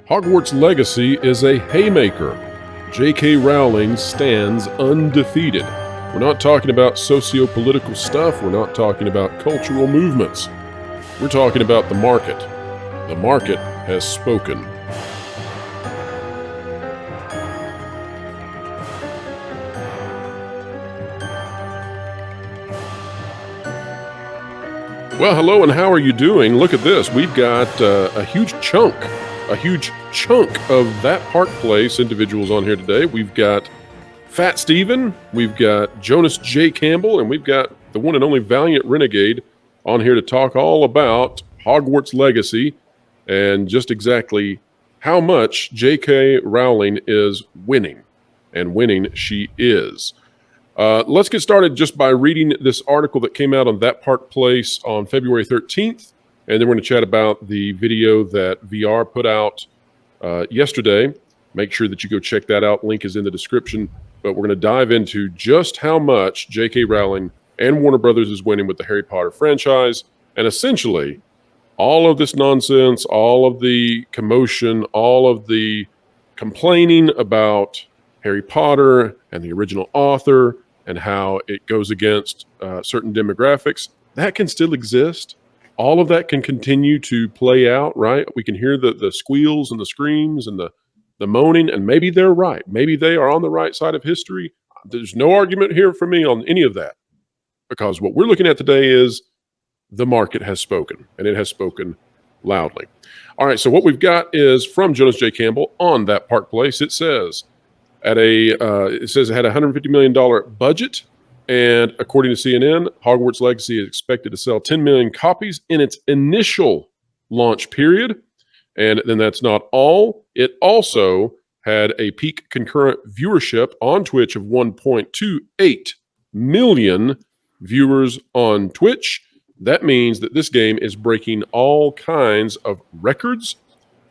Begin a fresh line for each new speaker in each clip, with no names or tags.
Hogwarts Legacy is a haymaker. J.K. Rowling stands undefeated. We're not talking about socio-political stuff. We're not talking about cultural movements. We're talking about the market. The market has spoken. Well, hello, and how are you doing? Look at this. We've got a huge chunk of That Park Place individuals on here today. We've got Fat Steven, we've got Jonas J. Campbell, and we've got the one and only Valliant Renegade on here to talk all about Hogwarts Legacy and just exactly how much J.K. Rowling is winning. And winning she is. Let's get started just by reading this article that came out on That Park Place on February 13th. And then we're going to chat about the video that VR put out yesterday. Make sure that you go check that out. Link is in the description. But we're going to dive into just how much J.K. Rowling and Warner Brothers is winning with the Harry Potter franchise. And essentially, all of this nonsense, all of the commotion, all of the complaining about Harry Potter and the original author and how it goes against certain demographics, that can still exist. All of that can continue to play out, right? We can hear the squeals and the screams and the moaning, and maybe they're right. Maybe they are on the right side of history. There's no argument here for me on any of that, because what we're looking at today is the market has spoken, and it has spoken loudly. All right, so what we've got is from Jonas J. Campbell on That Park Place. It says it had a $150 million budget. And according to CNN, Hogwarts Legacy is expected to sell 10 million copies in its initial launch period. And then that's not all. It also had a peak concurrent viewership on Twitch of 1.28 million viewers on Twitch. That means that this game is breaking all kinds of records.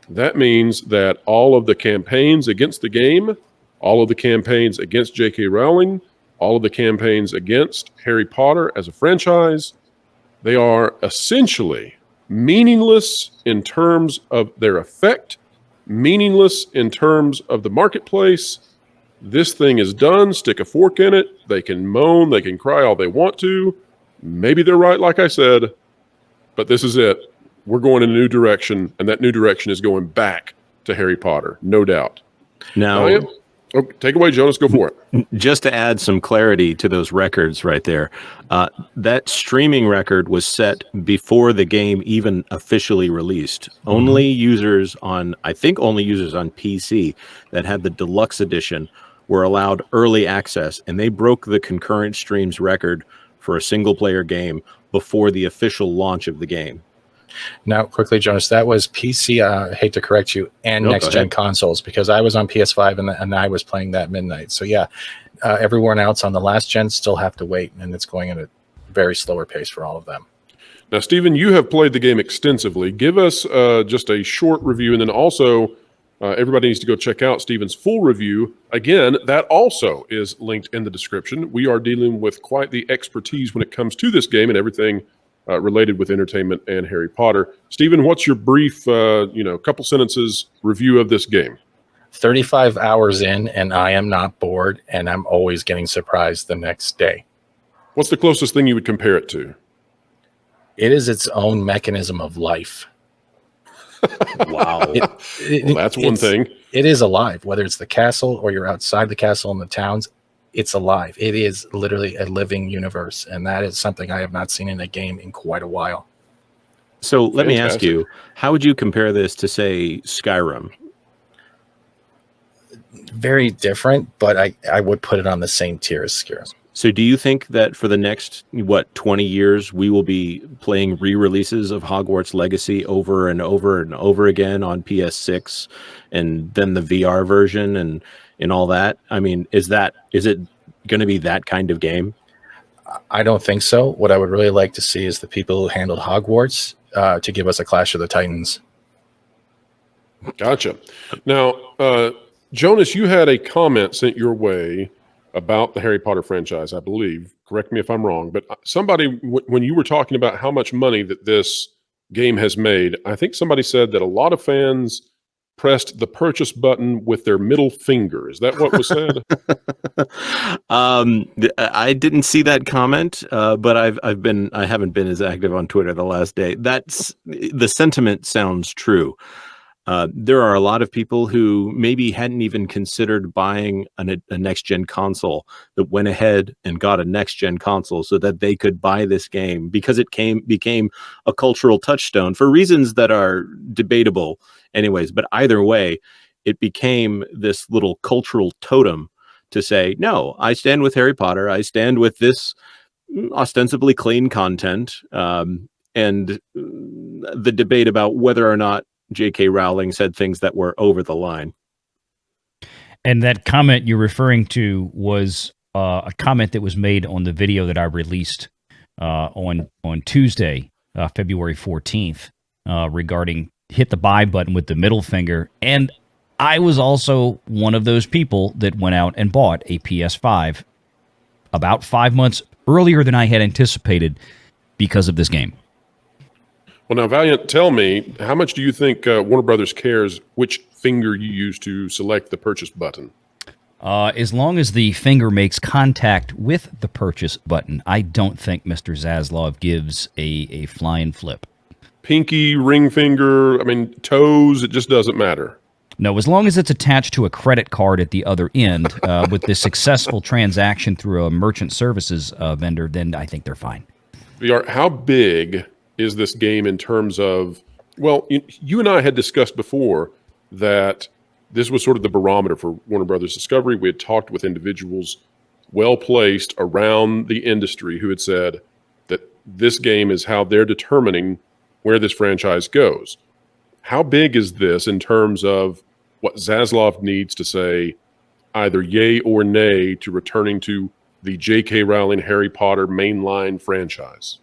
That means that all of the campaigns against the game, all of the campaigns against J.K. Rowling, all of the campaigns against Harry Potter as a franchise, they are essentially meaningless in terms of their effect, meaningless in terms of the marketplace. This thing is done. Stick a fork in it. They can moan. They can cry all they want to. Maybe they're right, like I said, but this is it. We're going in a new direction, and that new direction is going back to Harry Potter, no doubt.
Now,
take away, Jonas. Go for it.
Just to add some clarity to those records right there, that streaming record was set before the game even officially released. Only users on PC that had the deluxe edition were allowed early access, and they broke the concurrent streams record for a single-player game before the official launch of the game.
Now, quickly, Jonas, that was PC, I hate to correct you, and next-gen consoles, because I was on PS5 and I was playing that midnight. So, yeah, everyone else on the last gen still have to wait, and it's going at a very slower pace for all of them.
Now, Stephen, you have played the game extensively. Give us just a short review, and then also everybody needs to go check out Stephen's full review. Again, that also is linked in the description. We are dealing with quite the expertise when it comes to this game and everything related with entertainment and Harry Potter. Stephen, what's your brief, couple sentences review of this game?
35 hours in, and I am not bored, and I'm always getting surprised the next day.
What's the closest thing you would compare it to?
It is its own mechanism of life.
Wow.
Well, that's one thing.
It is alive, whether it's the castle or you're outside the castle in the towns. It's alive. It is literally a living universe, and that is something I have not seen in a game in quite a while.
So let me ask you, how would you compare this to, say, Skyrim?
Very different, but I would put it on the same tier as Skyrim.
So do you think that for the next, 20 years, we will be playing re-releases of Hogwarts Legacy over and over and over again on PS6 and then the VR version and all that? I mean, is it going to be that kind of game?
I don't think so. What I would really like to see is the people who handled Hogwarts to give us a Clash of the Titans.
Gotcha. Now, Jonas, you had a comment sent your way about the Harry Potter franchise, I believe. Correct me if I'm wrong, but somebody, when you were talking about how much money that this game has made, I think somebody said that a lot of fans pressed the purchase button with their middle finger. Is that what was said?
I didn't see that comment, but I haven't been as active on Twitter the last day. That's the sentiment sounds true. There are a lot of people who maybe hadn't even considered buying a next-gen console that went ahead and got a next-gen console so that they could buy this game because it became a cultural touchstone for reasons that are debatable anyways. But either way, it became this little cultural totem to say, no, I stand with Harry Potter. I stand with this ostensibly clean content. And the debate about whether or not J.K. Rowling said things that were over the line.
And that comment you're referring to was a comment that was made on the video that I released on Tuesday, February 14th, regarding hit the buy button with the middle finger. And I was also one of those people that went out and bought a PS5 about 5 months earlier than I had anticipated because of this game.
Well, now, Valliant, tell me, how much do you think Warner Brothers cares which finger you use to select the purchase button?
As long as the finger makes contact with the purchase button, I don't think Mr. Zaslav gives a flying flip.
Pinky, ring finger, I mean, toes, it just doesn't matter.
No, as long as it's attached to a credit card at the other end with the successful transaction through a merchant services vendor, then I think they're fine.
VR, how big is this game in terms of, well, you and I had discussed before that this was sort of the barometer for Warner Brothers Discovery. We had talked with individuals well-placed around the industry who had said that this game is how they're determining where this franchise goes. How big is this in terms of what Zaslav needs to say either yay or nay to returning to the J.K. Rowling Harry Potter mainline franchise?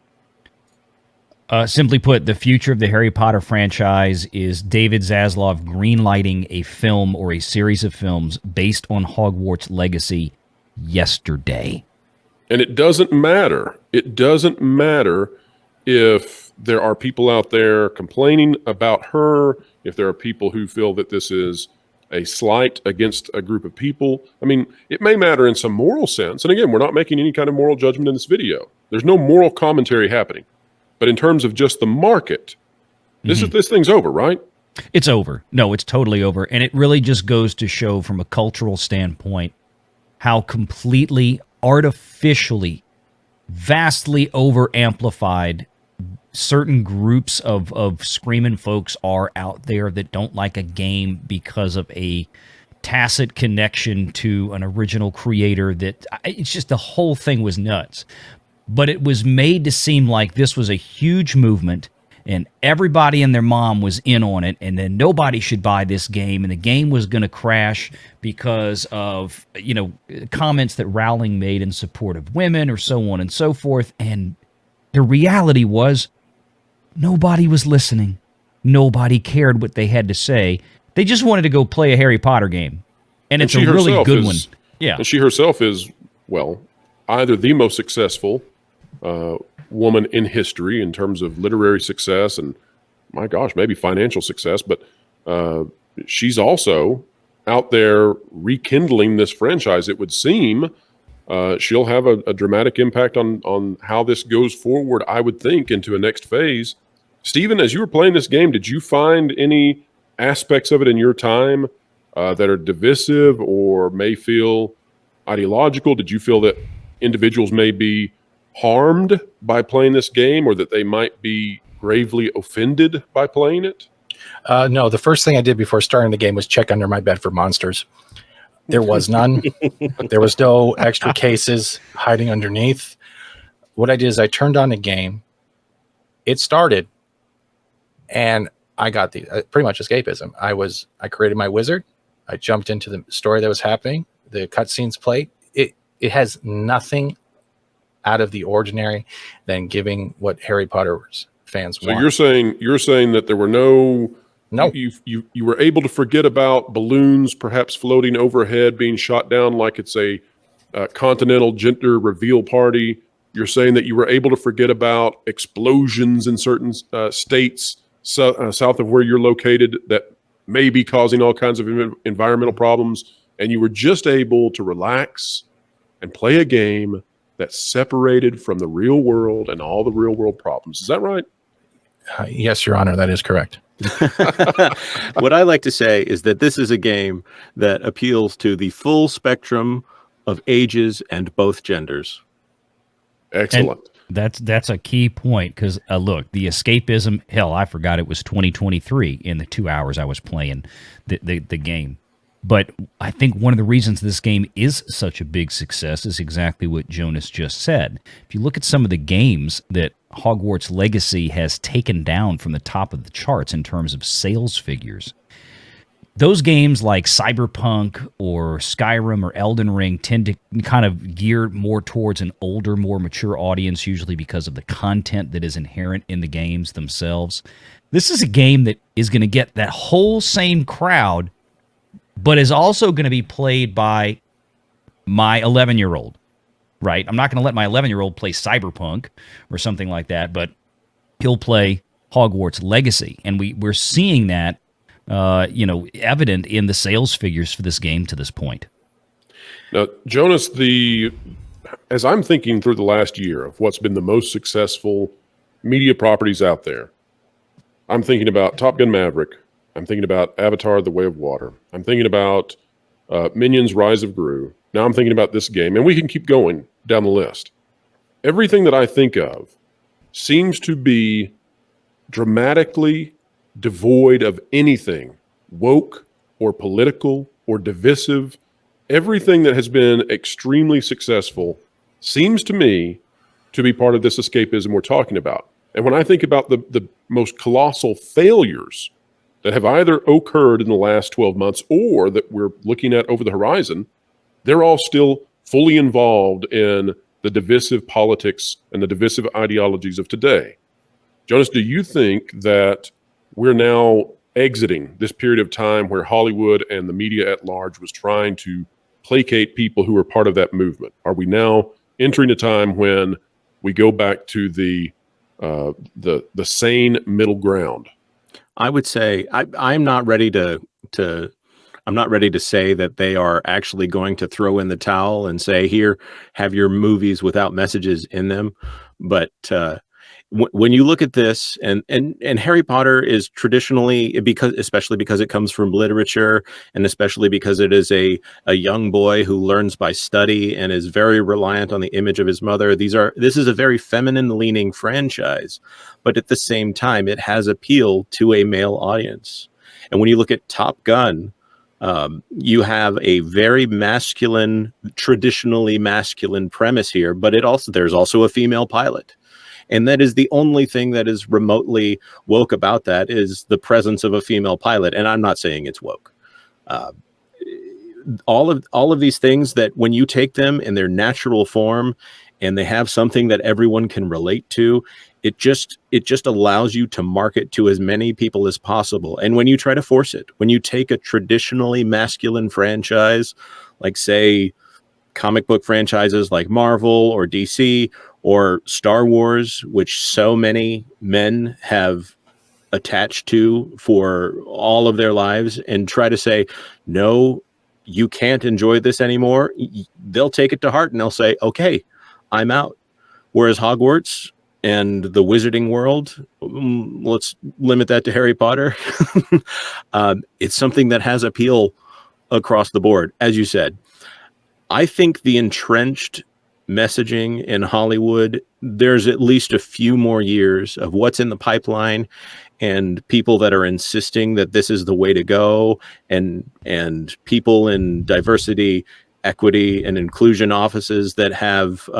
Simply put, the future of the Harry Potter franchise is David Zaslav greenlighting a film or a series of films based on Hogwarts Legacy yesterday.
And it doesn't matter. It doesn't matter if there are people out there complaining about her, if there are people who feel that this is a slight against a group of people. I mean, it may matter in some moral sense. And again, we're not making any kind of moral judgment in this video. There's no moral commentary happening. But in terms of just the market, this thing's over, right?
It's over. No, it's totally over. And it really just goes to show from a cultural standpoint how completely artificially, vastly over-amplified certain groups of screaming folks are out there that don't like a game because of a tacit connection to an original creator. That it's just the whole thing was nuts. But it was made to seem like this was a huge movement and everybody and their mom was in on it, and then nobody should buy this game, and the game was going to crash because of, comments that Rowling made in support of women or so on and so forth. And the reality was nobody was listening. Nobody cared what they had to say. They just wanted to go play a Harry Potter game. And it's a really good one. Yeah.
And she herself is, well, either the most successful woman in history in terms of literary success and, my gosh, maybe financial success, but she's also out there rekindling this franchise. It would seem she'll have a dramatic impact on how this goes forward, I would think, into a next phase. Stephen, as you were playing this game, did you find any aspects of it in your time that are divisive or may feel ideological? Did you feel that individuals may be harmed by playing this game, or that they might be gravely offended by playing it?
No, the first thing I did before starting the game was check under my bed for monsters. There was none. There was no extra cases hiding underneath. What I did is I turned on the game. It started, and I got the pretty much escapism. I created my wizard. I jumped into the story that was happening. The cutscenes played. It has nothing out of the ordinary than giving what Harry Potter's fans want.
So you're saying that there were no. You were able to forget about balloons perhaps floating overhead being shot down like it's a continental gender reveal party. You're saying that you were able to forget about explosions in certain states south of where you're located that maybe causing all kinds of environmental problems, and you were just able to relax and play a game that's separated from the real world and all the real world problems. Is that right?
Yes, Your Honor, that is correct.
What I like to say is that this is a game that appeals to the full spectrum of ages and both genders.
Excellent.
And that's a key point because look, the escapism. Hell, I forgot it was 2023 in the 2 hours I was playing the game. But I think one of the reasons this game is such a big success is exactly what Jonas just said. If you look at some of the games that Hogwarts Legacy has taken down from the top of the charts in terms of sales figures, those games like Cyberpunk or Skyrim or Elden Ring tend to kind of gear more towards an older, more mature audience, usually because of the content that is inherent in the games themselves. This is a game that is going to get that whole same crowd, but is also going to be played by my 11-year-old, right? I'm not going to let my 11-year-old play Cyberpunk or something like that, but he'll play Hogwarts Legacy. And we're seeing that, evident in the sales figures for this game to this point.
Now, Jonas, as I'm thinking through the last year of what's been the most successful media properties out there, I'm thinking about Top Gun Maverick. I'm thinking about Avatar: The Way of Water. I'm thinking about Minions: Rise of Gru. Now I'm thinking about this game, and we can keep going down the list. Everything that I think of seems to be dramatically devoid of anything woke or political or divisive. Everything that has been extremely successful seems to me to be part of this escapism we're talking about. And when I think about the most colossal failures that have either occurred in the last 12 months or that we're looking at over the horizon, they're all still fully involved in the divisive politics and the divisive ideologies of today. Jonas, do you think that we're now exiting this period of time where Hollywood and the media at large was trying to placate people who were part of that movement? Are we now entering a time when we go back to the sane middle ground?
I would say I'm not ready to say that they are actually going to throw in the towel and say, here, have your movies without messages in them. But when you look at this, and Harry Potter is traditionally, especially because it comes from literature, and especially because it is a young boy who learns by study and is very reliant on the image of his mother. This is a very feminine leaning franchise, but at the same time, it has appeal to a male audience. And when you look at Top Gun, you have a very masculine, traditionally masculine premise here, but there's also a female pilot. And that is the only thing that is remotely woke about that is the presence of a female pilot. And I'm not saying it's woke. All of these things that when you take them in their natural form and they have something that everyone can relate to, it just allows you to market to as many people as possible. And when you try to force it, when you take a traditionally masculine franchise, like say comic book franchises like Marvel or DC or Star Wars, which so many men have attached to for all of their lives, and try to say, no, you can't enjoy this anymore, they'll take it to heart and they'll say, okay, I'm out. Whereas Hogwarts and the wizarding world, let's limit that to Harry Potter. It's something that has appeal across the board. As you said, I think the entrenched messaging in Hollywood, there's at least a few more years of what's in the pipeline and people that are insisting that this is the way to go, and people in diversity, equity, and inclusion offices that have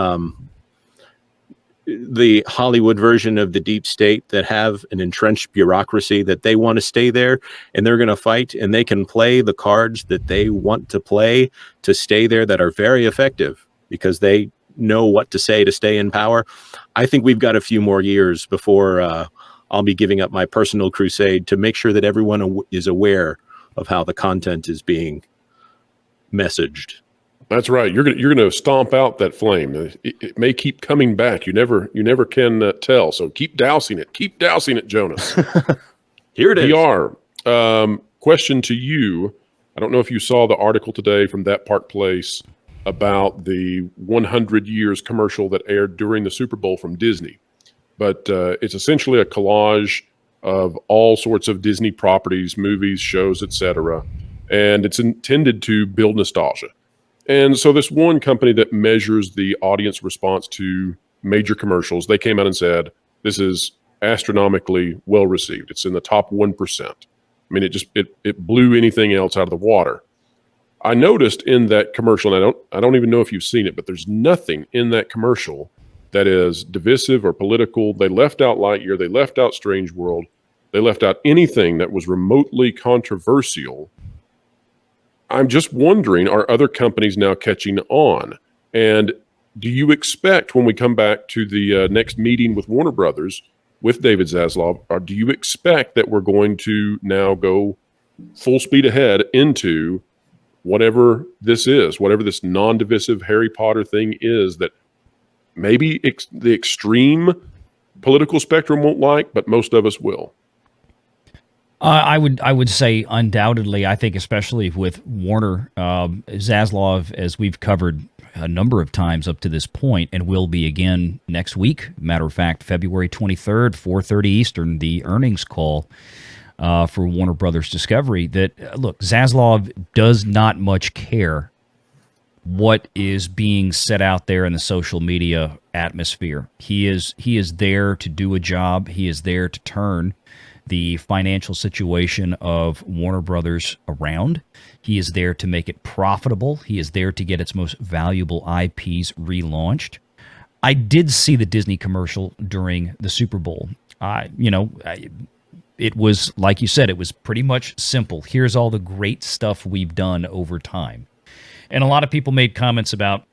the Hollywood version of the deep state, that have an entrenched bureaucracy that they want to stay there and they're going to fight, and they can play the cards that they want to play to stay there, that are very effective because they know what to say to stay in power. I think we've got a few more years before I'll be giving up my personal crusade to make sure that everyone is aware of how the content is being messaged.
That's right. You're gonna stomp out that flame. It may keep coming back. You never can tell. So keep dousing it. Keep dousing it, Jonas.
Here it is.
VR. question to you, I don't know if you saw the article today from That Park Place about the 100 years commercial that aired during the Super Bowl from Disney. But it's essentially a collage of all sorts of Disney properties, movies, shows, etc. And it's intended to build nostalgia. And so this one company that measures the audience response to major commercials, they came out and said, this is astronomically well received. It's in the top 1%. I mean, it blew anything else out of the water. I noticed in that commercial, and I don't even know if you've seen it, but there's nothing in that commercial that is divisive or political. They left out Lightyear. They left out Strange World. They left out anything that was remotely controversial. I'm just wondering, are other companies now catching on? And do you expect when we come back to the next meeting with Warner Brothers, with David Zaslav, or do you expect that we're going to now go full speed ahead into whatever this is, whatever this non-divisive Harry Potter thing is that maybe the extreme political spectrum won't like, but most of us will?
I would say undoubtedly. I think especially with Warner, Zaslav, as we've covered a number of times up to this point, and will be again next week. Matter of fact, February 23rd, 4:30 Eastern, the earnings call for Warner Brothers Discovery. That look, Zaslav does not much care what is being said out there in the social media atmosphere. He is there to do a job. He is there to turn the financial situation of Warner Brothers around. He is there to make it profitable. He is there to get its most valuable IPs relaunched. I did see the Disney commercial during the Super Bowl. It was, like you said, it was pretty much simple. Here's all the great stuff we've done over time. And a lot of people made comments about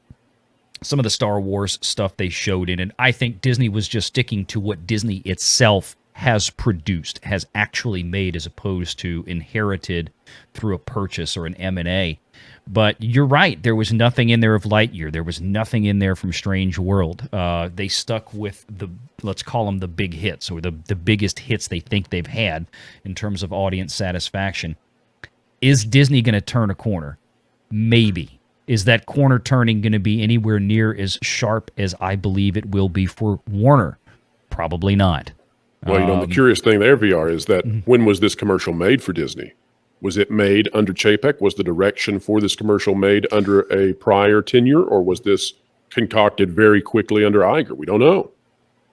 some of the Star Wars stuff they showed in it. I think Disney was just sticking to what Disney itself has produced, has actually made, as opposed to inherited through a purchase or an M&A. But you're right, there was nothing in there of Lightyear. There was nothing in there from Strange World. They stuck with let's call them the big hits, or the biggest hits they think they've had in terms of audience satisfaction. Is Disney going to turn a corner? Maybe. Is that corner turning going to be anywhere near as sharp as I believe it will be for Warner? Probably not.
Well, the curious thing there, VR, is that when was this commercial made for Disney? Was it made under Chapek? Was the direction for this commercial made under a prior tenure, or was this concocted very quickly under Iger? We don't know.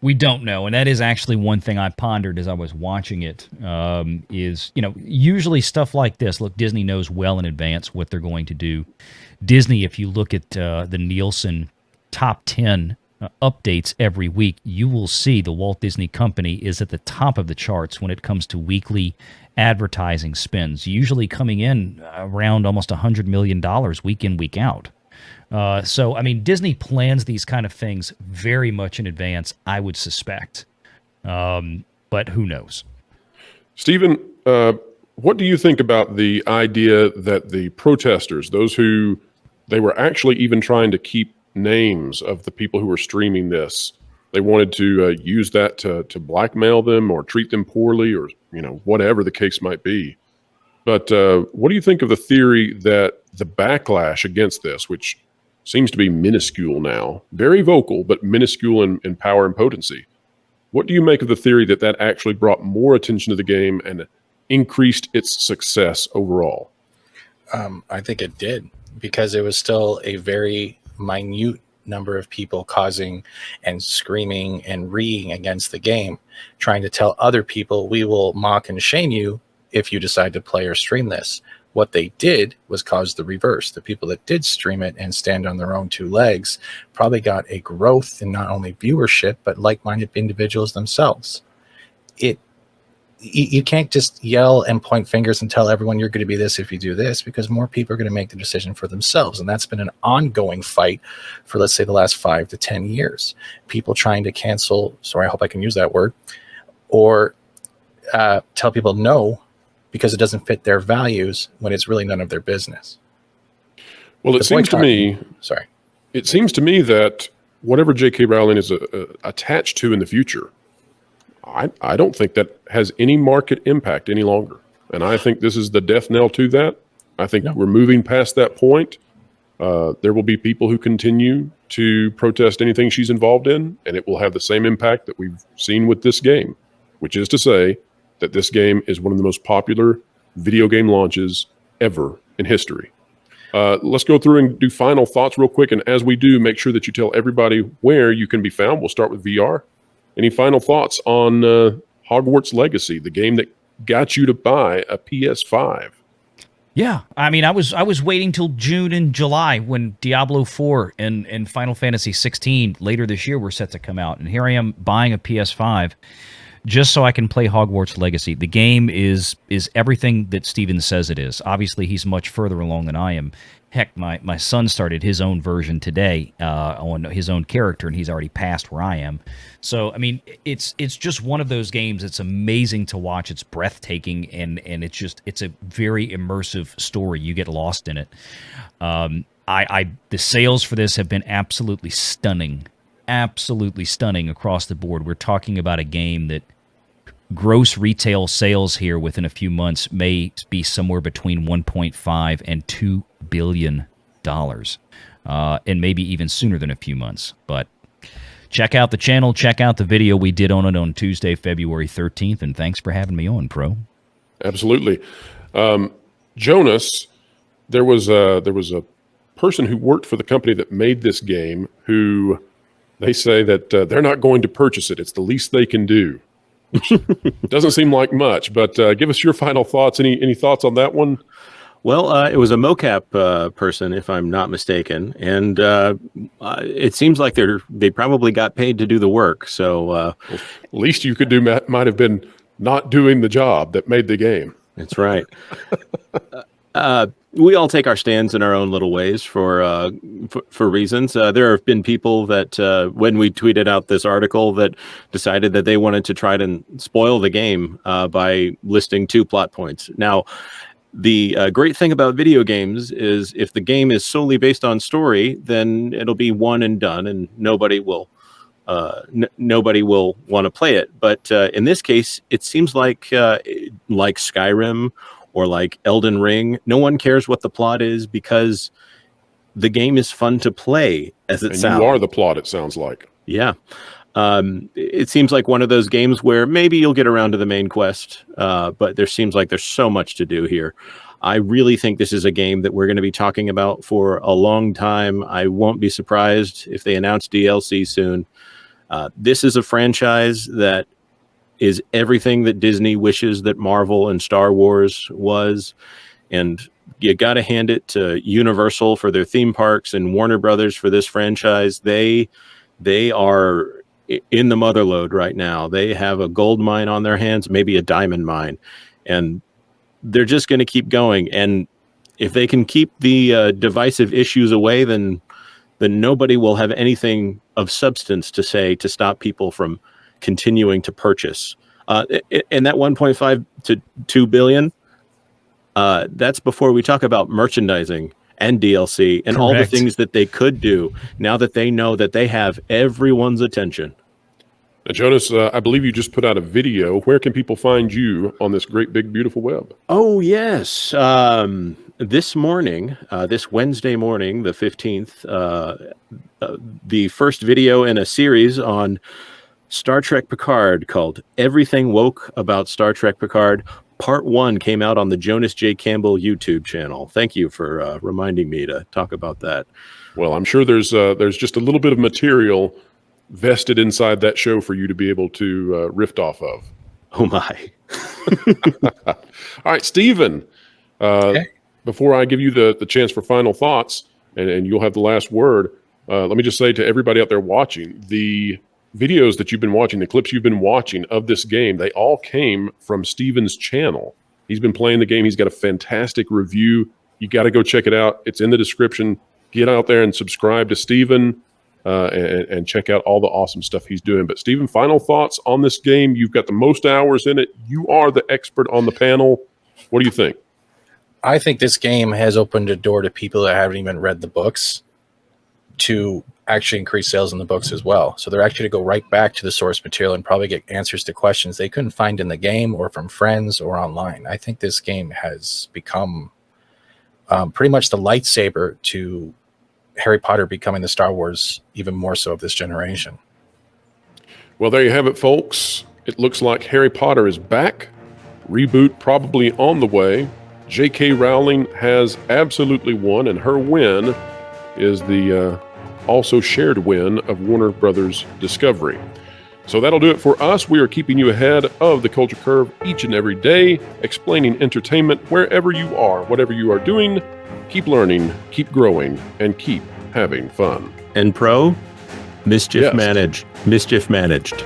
We don't know, and that is actually one thing I pondered as I was watching it, is, usually stuff like this, look, Disney knows well in advance what they're going to do. Disney, if you look at the Nielsen top 10 updates every week, you will see the Walt Disney Company is at the top of the charts when it comes to weekly advertising spends, usually coming in around almost $100 million week in, week out. So, I mean, Disney plans these kind of things very much in advance, I would suspect. But who knows?
Stephen, what do you think about the idea that the protesters, those who they were actually even trying to keep names of the people who were streaming this, they wanted to use that to blackmail them or treat them poorly, or whatever the case might be. But what do you think of the theory that the backlash against this, which seems to be minuscule now, very vocal, but minuscule in power and potency, what do you make of the theory that actually brought more attention to the game and increased its success overall?
I think it did, because it was still a very minute number of people causing and screaming and reeing against the game, trying to tell other people, we will mock and shame you if you decide to play or stream this. What they did was cause the reverse. The people that did stream it and stand on their own two legs probably got a growth in not only viewership, but like-minded individuals themselves. You can't just yell and point fingers and tell everyone you're going to be this if you do this, because more people are going to make the decision for themselves. And that's been an ongoing fight for, let's say, the last 5 to 10 years. People trying to cancel, sorry, I hope I can use that word, or tell people no because it doesn't fit their values when it's really none of their business.
Well, it seems to me that whatever J.K. Rowling is attached to in the future, I don't think that has any market impact any longer. And I think this is the death knell to that. I think we're moving past that point. There will be people who continue to protest anything she's involved in, and it will have the same impact that we've seen with this game, which is to say that this game is one of the most popular video game launches ever in history. Let's go through and do final thoughts real quick. And as we do, make sure that you tell everybody where you can be found. We'll start with VR. Any final thoughts on Hogwarts Legacy, the game that got you to buy a PS5?
Yeah, I mean, I was waiting till June and July when Diablo 4 and Final Fantasy 16 later this year were set to come out, and here I am buying a PS5 just so I can play Hogwarts Legacy. The game is everything that Steven says it is. Obviously, he's much further along than I am. Heck, my son started his own version today on his own character, and he's already passed where I am. So, I mean, it's just one of those games. It's amazing to watch. It's breathtaking, and it's a very immersive story. You get lost in it. The sales for this have been absolutely stunning across the board. We're talking about a game that gross retail sales here within a few months may be somewhere between 1.5 and $2 billion, and maybe even sooner than a few months. But check out the channel, check out the video we did on it on Tuesday, February 13th, and thanks for having me on, Pro.
Absolutely. Jonas, there was a person who worked for the company that made this game who they say that they're not going to purchase it. It's the least they can do. Which doesn't seem like much, but give us your final thoughts. Any thoughts on that one?
Well, it was a mocap person, if I'm not mistaken, and it seems like they probably got paid to do the work. So
well, least you could do might have been not doing the job that made the game.
That's right. We all take our stands in our own little ways for reasons. There have been people that, when we tweeted out this article, that decided that they wanted to try to spoil the game by listing 2 plot points. Now, the great thing about video games is if the game is solely based on story, then it'll be one and done, and nobody will want to play it. But in this case, it seems like Skyrim or like Elden Ring, no one cares what the plot is because the game is fun to play as it sounds.
You are the plot, it sounds like.
Yeah. It seems like one of those games where maybe you'll get around to the main quest, but there seems like there's so much to do here. I really think this is a game that we're going to be talking about for a long time. I won't be surprised if they announce DLC soon. This is a franchise that is everything that Disney wishes that Marvel and Star Wars was. And you got to hand it to Universal for their theme parks and Warner Brothers for this franchise. They are in the motherlode right now. They have a gold mine on their hands, maybe a diamond mine, and they're just going to keep going. And if they can keep the divisive issues away, then nobody will have anything of substance to say to stop people from continuing to purchase. And that 1.5 to 2 billion, that's before we talk about merchandising and DLC and all the things that they could do now that they know that they have everyone's attention.
Now, Jonas, I believe you just put out a video. Where can people find you on this great, big, beautiful web?
Oh, yes. This morning, this Wednesday morning, the 15th, the first video in a series on Star Trek Picard called Everything Woke About Star Trek Picard. Part 1 came out on the Jonas J. Campbell YouTube channel. Thank you for reminding me to talk about that.
Well, I'm sure there's just a little bit of material vested inside that show for you to be able to riff off of.
Oh, my.
All right, Steven, before I give you the chance for final thoughts, and you'll have the last word, let me just say to everybody out there watching, the videos that you've been watching, the clips you've been watching of this game, they all came from Steven's channel. He's been playing the game. He's got a fantastic review. You got to go check it out. It's in the description. Get out there and subscribe to Steven and check out all the awesome stuff he's doing. But Steven, final thoughts on this game. You've got the most hours in it. You are the expert on the panel. What do you think?
I think this game has opened a door to people that haven't even read the books. to actually increase sales in the books as well. So they're actually to go right back to the source material and probably get answers to questions they couldn't find in the game or from friends or online. I think this game has become pretty much the lightsaber to Harry Potter becoming the Star Wars even more so of this generation.
Well, there you have it, folks. It looks like Harry Potter is back. Reboot probably on the way. J.K. Rowling has absolutely won, and her win is the also shared win of Warner Brothers Discovery. So that'll do it for us. We are keeping you ahead of the culture curve each and every day, explaining entertainment wherever you are, whatever you are doing. Keep learning, keep growing, and keep having fun.
And Pro, mischief
Yes.
managed. Mischief managed.